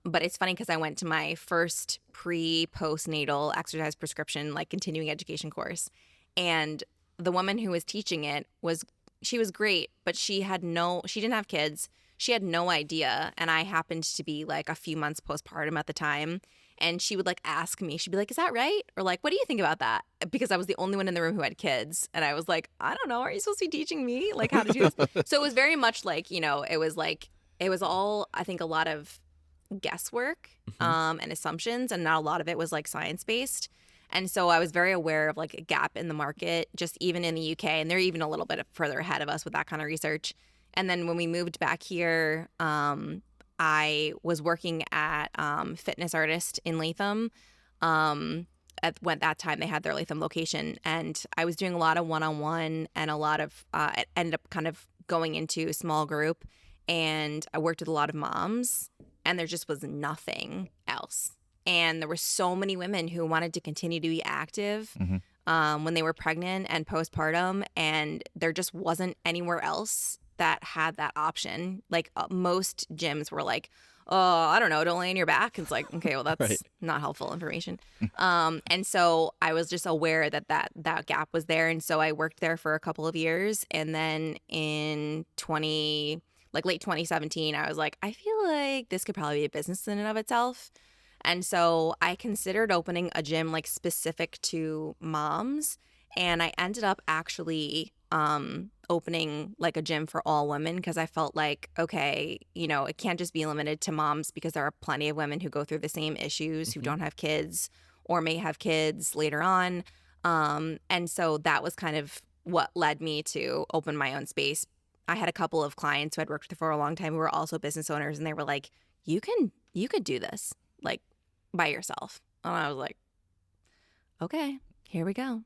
But it's funny because I went to my first postnatal exercise prescription, like continuing education course. And the woman who was teaching it she was great, but she didn't have kids. She had no idea. And I happened to be like a few months postpartum at the time. And she would like ask me, she'd be like, is that right? Or like, what do you think about that? Because I was the only one in the room who had kids. And I was like, I don't know. Are you supposed to be teaching me like how to do this? So it was very much like, it was all, I think, a lot of guesswork and assumptions, and not a lot of it was like science based. And so I was very aware of like a gap in the market, just even in the UK, and they're even a little bit further ahead of us with that kind of research. And then when we moved back here, I was working at Fitness Artist in Latham. At when that time they had their Latham location, and I was doing a lot of one-on-one and a lot of it ended up kind of going into a small group, and I worked with a lot of moms, and there just was nothing else. And there were so many women who wanted to continue to be active when they were pregnant and postpartum, and there just wasn't anywhere else that had that option. Like most gyms were like, oh, I don't know, don't lay on your back. It's like, okay, well, that's Right. not helpful information. And so I was just aware that gap was there. And so I worked there for a couple of years. And then in late 2017, I was like, I feel like this could probably be a business in and of itself. And so I considered opening a gym like specific to moms. And I ended up actually opening like a gym for all women, because I felt like, okay, it can't just be limited to moms, because there are plenty of women who go through the same issues, who don't have kids or may have kids later on. And so that was kind of what led me to open my own space. I had a couple of clients who I'd worked with for a long time who were also business owners, and they were like, you could do this like by yourself. And I was like, okay, here we go.